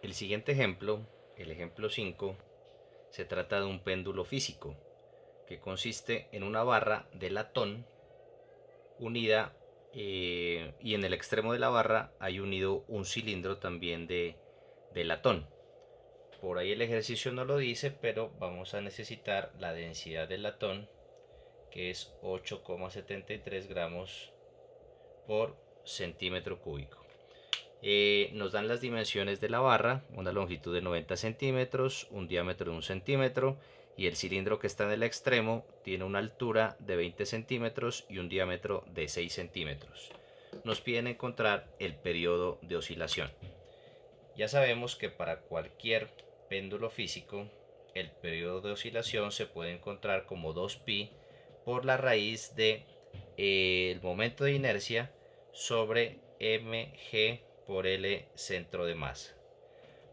El siguiente ejemplo, el ejemplo 5, se trata de un péndulo físico que consiste en una barra de latón unida y en el extremo de la barra hay unido un cilindro también de latón. Por ahí el ejercicio no lo dice, pero vamos a necesitar la densidad del latón, que es 8,73 gramos por centímetro cúbico. Nos dan las dimensiones de la barra, una longitud de 90 centímetros, un diámetro de 1 centímetro y el cilindro que está en el extremo tiene una altura de 20 centímetros y un diámetro de 6 centímetros. Nos piden encontrar el periodo de oscilación. Ya sabemos que para cualquier péndulo físico el periodo de oscilación se puede encontrar como 2pi por la raíz de el momento de inercia sobre mg por L centro de masa.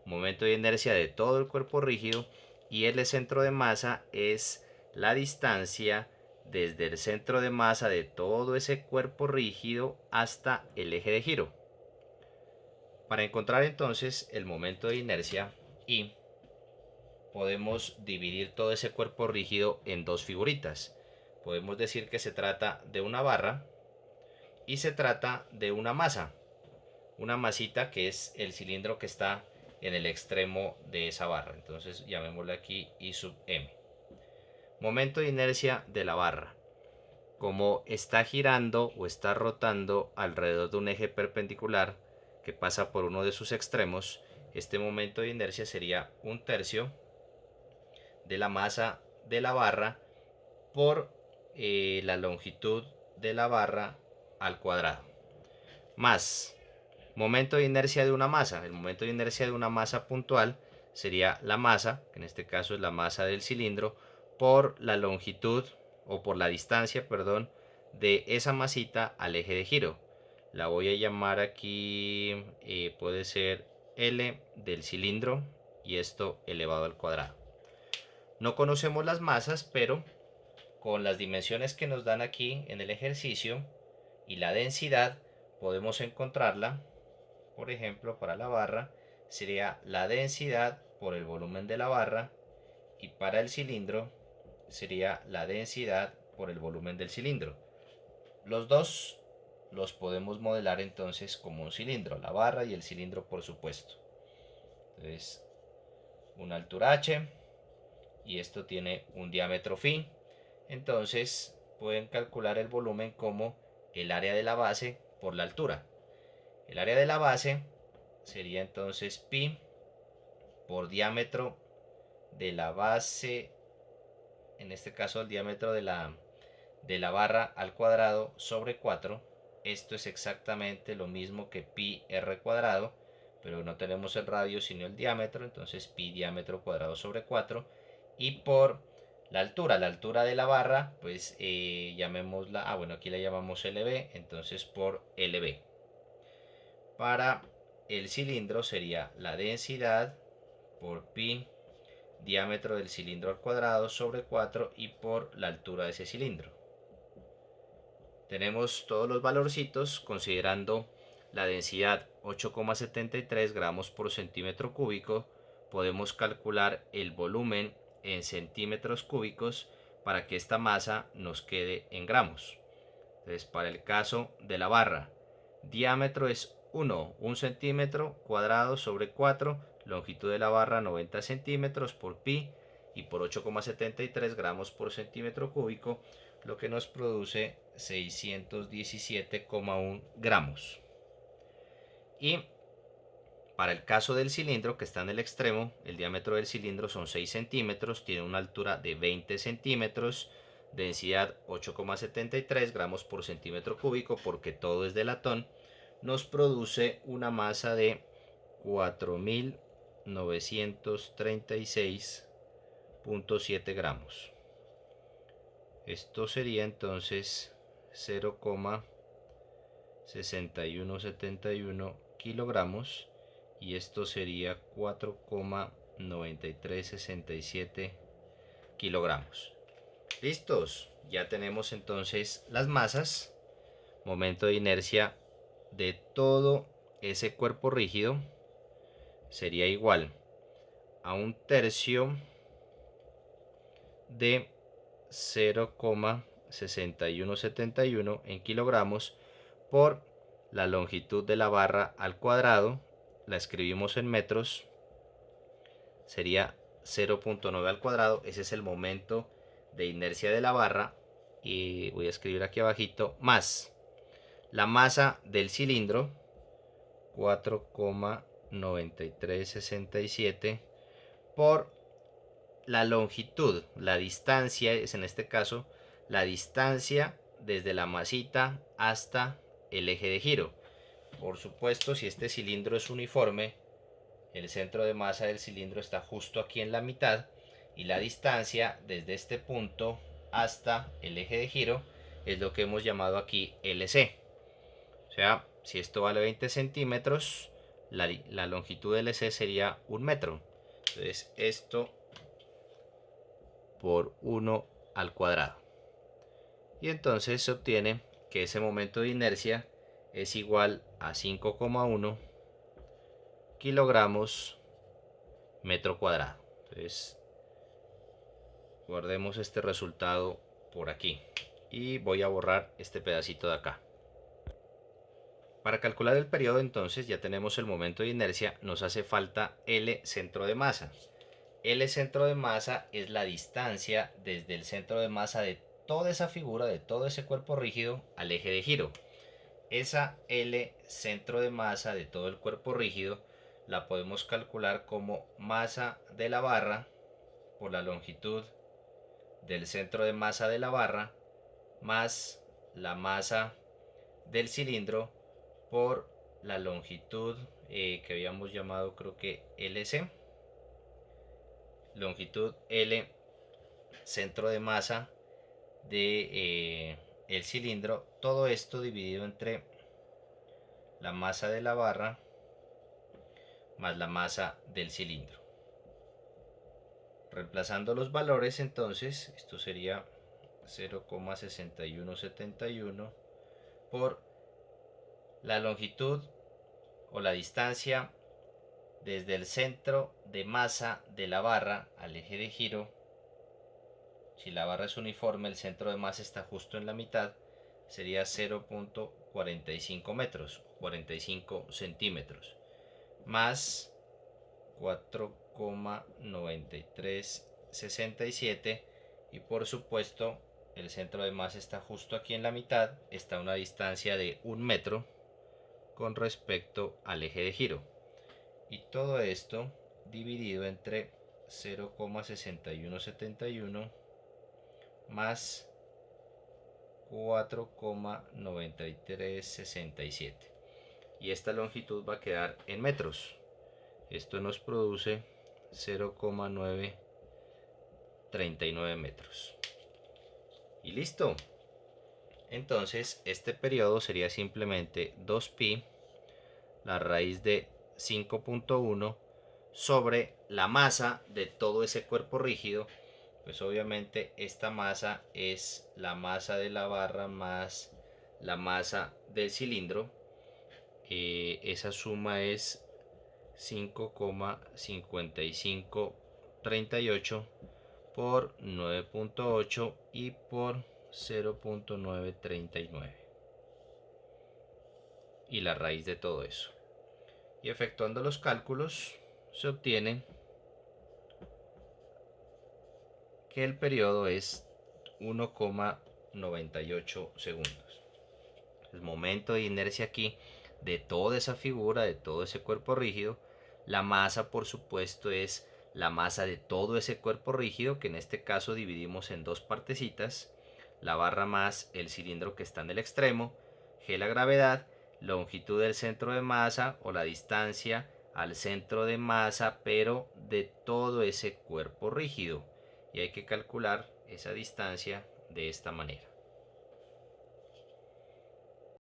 Momento de inercia de todo el cuerpo rígido y L centro de masa es la distancia desde el centro de masa de todo ese cuerpo rígido hasta el eje de giro. Para encontrar entonces el momento de inercia I, podemos dividir todo ese cuerpo rígido en dos figuritas. Podemos decir que se trata de una barra y se trata de una masa. Una masita que es el cilindro que está en el extremo de esa barra. Entonces llamémosle aquí I sub m. Momento de inercia de la barra. Como está girando o está rotando alrededor de un eje perpendicular que pasa por uno de sus extremos, este momento de inercia sería 1/3 de la masa de la barra por la longitud de la barra al cuadrado, más momento de inercia de una masa. El momento de inercia de una masa puntual sería la masa, que en este caso es la masa del cilindro, por la longitud o por la distancia, perdón, de esa masita al eje de giro. La voy a llamar aquí, puede ser L del cilindro y esto elevado al cuadrado. No conocemos las masas, pero con las dimensiones que nos dan aquí en el ejercicio y la densidad podemos encontrarla. Por ejemplo, para la barra sería la densidad por el volumen de la barra y para el cilindro sería la densidad por el volumen del cilindro. Los dos los podemos modelar entonces como un cilindro, la barra y el cilindro por supuesto. Entonces, una altura h y esto tiene un diámetro phi. Entonces pueden calcular el volumen como el área de la base por la altura. El área de la base sería entonces pi por diámetro de la base, en este caso el diámetro de la barra al cuadrado sobre 4. Esto es exactamente lo mismo que pi r cuadrado, pero no tenemos el radio sino el diámetro, entonces pi diámetro cuadrado sobre 4. Y por la altura de la barra, pues llamémosla, bueno, aquí la llamamos LB, entonces por LB. Para el cilindro sería la densidad por pi diámetro del cilindro al cuadrado sobre 4 y por la altura de ese cilindro. Tenemos todos los valorcitos considerando la densidad 8,73 gramos por centímetro cúbico. Podemos calcular el volumen en centímetros cúbicos para que esta masa nos quede en gramos. Entonces, para el caso de la barra, diámetro es 1 centímetro cuadrado sobre 4, longitud de la barra 90 centímetros por pi y por 8,73 gramos por centímetro cúbico, lo que nos produce 617,1 gramos. Y para el caso del cilindro que está en el extremo, el diámetro del cilindro son 6 centímetros, tiene una altura de 20 centímetros, densidad 8,73 gramos por centímetro cúbico porque todo es de latón, nos produce una masa de 4.936,7 gramos. Esto sería entonces 0,6171 kilogramos y esto sería 4,9367 kilogramos. ¿Listos? Ya tenemos entonces las masas, momento de inercia de todo ese cuerpo rígido. sería igual a 1/3 de 0,6171 en kilogramos por la longitud de la barra al cuadrado. La escribimos en metros, sería 0,9 al cuadrado. Ese es el momento de inercia de la barra, y voy a escribir aquí abajito, más la masa del cilindro, 4,9367, por la longitud. La distancia es, en este caso, la distancia desde la masita hasta el eje de giro. Por supuesto, si este cilindro es uniforme, el centro de masa del cilindro está justo aquí en la mitad, y la distancia desde este punto hasta el eje de giro es lo que hemos llamado aquí LC. O sea, si esto vale 20 centímetros, la longitud de LC sería 1 metro. Entonces esto por 1 al cuadrado. Y entonces se obtiene que ese momento de inercia es igual a 5,1 kilogramos metro cuadrado. Entonces guardemos este resultado por aquí y voy a borrar este pedacito de acá. Para calcular el periodo, entonces, ya tenemos el momento de inercia, nos hace falta L centro de masa. L centro de masa es la distancia desde el centro de masa de toda esa figura, de todo ese cuerpo rígido, al eje de giro. Esa L centro de masa de todo el cuerpo rígido la podemos calcular como masa de la barra por la longitud del centro de masa de la barra más la masa del cilindro por la longitud que habíamos llamado, creo que LC, longitud L centro de masa de el cilindro, todo esto dividido entre la masa de la barra más la masa del cilindro. Reemplazando los valores, entonces esto sería 0,6171 por la longitud o la distancia desde el centro de masa de la barra al eje de giro. Si la barra es uniforme, el centro de masa está justo en la mitad, sería 0,45 metros, 45 centímetros, más 4,9367, y por supuesto el centro de masa está justo aquí en la mitad, está a una distancia de 1 metro con respecto al eje de giro, y todo esto dividido entre 0,6171 más 4,9367, y esta longitud va a quedar en metros. Esto nos produce 0,939 metros. Y listo. Entonces este periodo sería simplemente 2pi la raíz de 5.1 sobre la masa de todo ese cuerpo rígido. Pues obviamente esta masa es la masa de la barra más la masa del cilindro. Esa suma es 5,5538 por 9.8 y por 0,939, y la raíz de todo eso. Y efectuando los cálculos se obtiene que el periodo es 1,98 segundos. El momento de inercia aquí de toda esa figura, de todo ese cuerpo rígido. La masa, por supuesto, es la masa de todo ese cuerpo rígido, que en este caso dividimos en dos partecitas, la barra más el cilindro que está en el extremo, G la gravedad, longitud del centro de masa o la distancia al centro de masa, pero de todo ese cuerpo rígido, y hay que calcular esa distancia de esta manera.